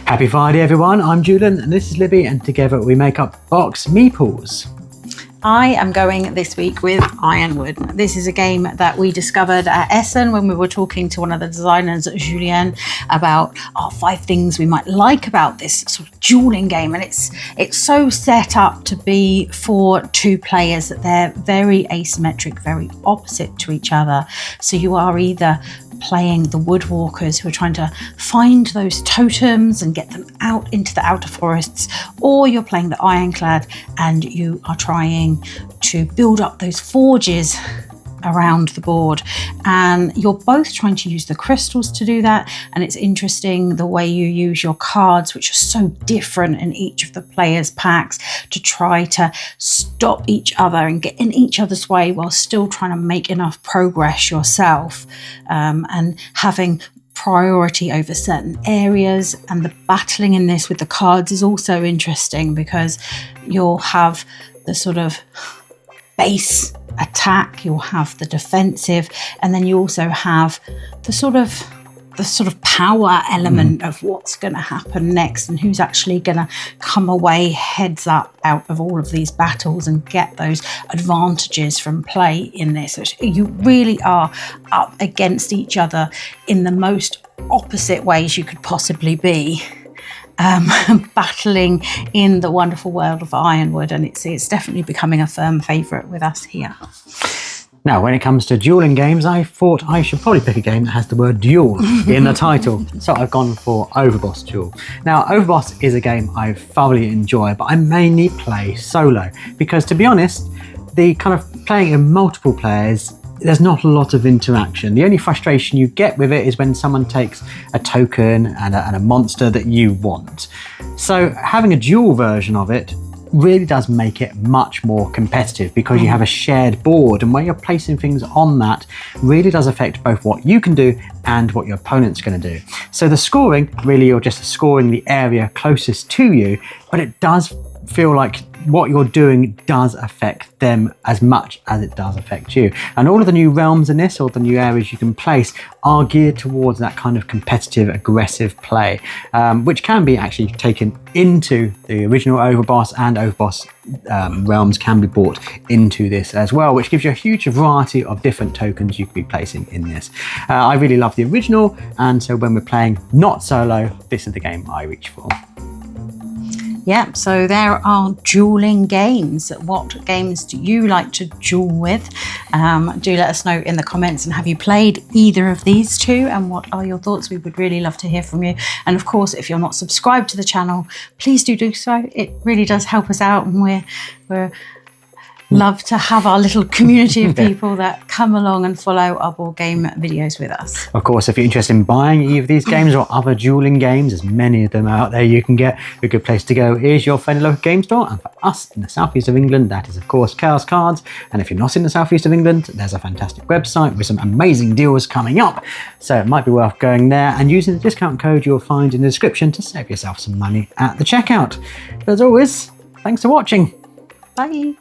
Happy Friday everyone, I'm Julian and this is Libby, and together we make up BoxedMeeples. I am going this week with Ironwood. This is a game that we discovered at Essen when we were talking to one of the designers, Julian, about 5 things we might like about this sort of dueling game. And it's so set up to be for 2 players that they're very asymmetric, very opposite to each other. So you are either playing the woodwalkers who are trying to find those totems and get them out into the outer forests, or you're playing the ironclad and you are trying to build up those forges around the board, and you're both trying to use the crystals to do that. And it's interesting the way you use your cards, which are so different in each of the players' packs, to try to stop each other and get in each other's way while still trying to make enough progress yourself, and having priority over certain areas. And the battling in this with the cards is also interesting because you'll have the sort of base attack, you'll have the defensive, and then you also have the sort of power element of what's going to happen next and who's actually going to come away heads up out of all of these battles and get those advantages from play in this. So you really are up against each other in the most opposite ways you could possibly be. Battling in the wonderful world of Ironwood, and it's definitely becoming a firm favourite with us here. Now, when it comes to dueling games, I thought I should probably pick a game that has the word duel in the title. So I've gone for Overboss Duel. Now, Overboss is a game I thoroughly enjoy, but I mainly play solo because, to be honest, the kind of playing in multiple players, there's not a lot of interaction. The only frustration you get with it is when someone takes a token and a monster that you want. So having a dual version of it really does make it much more competitive because you have a shared board, and where you're placing things on that really does affect both what you can do and what your opponent's going to do. So the scoring, really you're just scoring the area closest to you, but it does feel like what you're doing does affect them as much as it does affect you. And all of the new realms in this, or the new areas you can place, are geared towards that kind of competitive, aggressive play, which can be actually taken into the original Overboss, and Overboss realms can be brought into this as well, which gives you a huge variety of different tokens you could be placing in this. I really love the original, and so when we're playing not solo, this is the game I reach for. Yeah, so there are dueling games. What games do you like to duel with? Do let us know in the comments, and have you played either of these 2, and what are your thoughts? We would really love to hear from you. And of course, if you're not subscribed to the channel, please do so. It really does help us out, and we're love to have our little community of people that come along and follow our board game videos with us. Of course, if you're interested in buying either of these games or other dueling games, there's many of them out there you can get. A good place to go is your friendly local game store, and for us in the southeast of England, that is of course Chaos Cards. And if you're not in the southeast of England, there's a fantastic website with some amazing deals coming up, so it might be worth going there and using the discount code you'll find in the description to save yourself some money at the checkout. But as always, thanks for watching. Bye.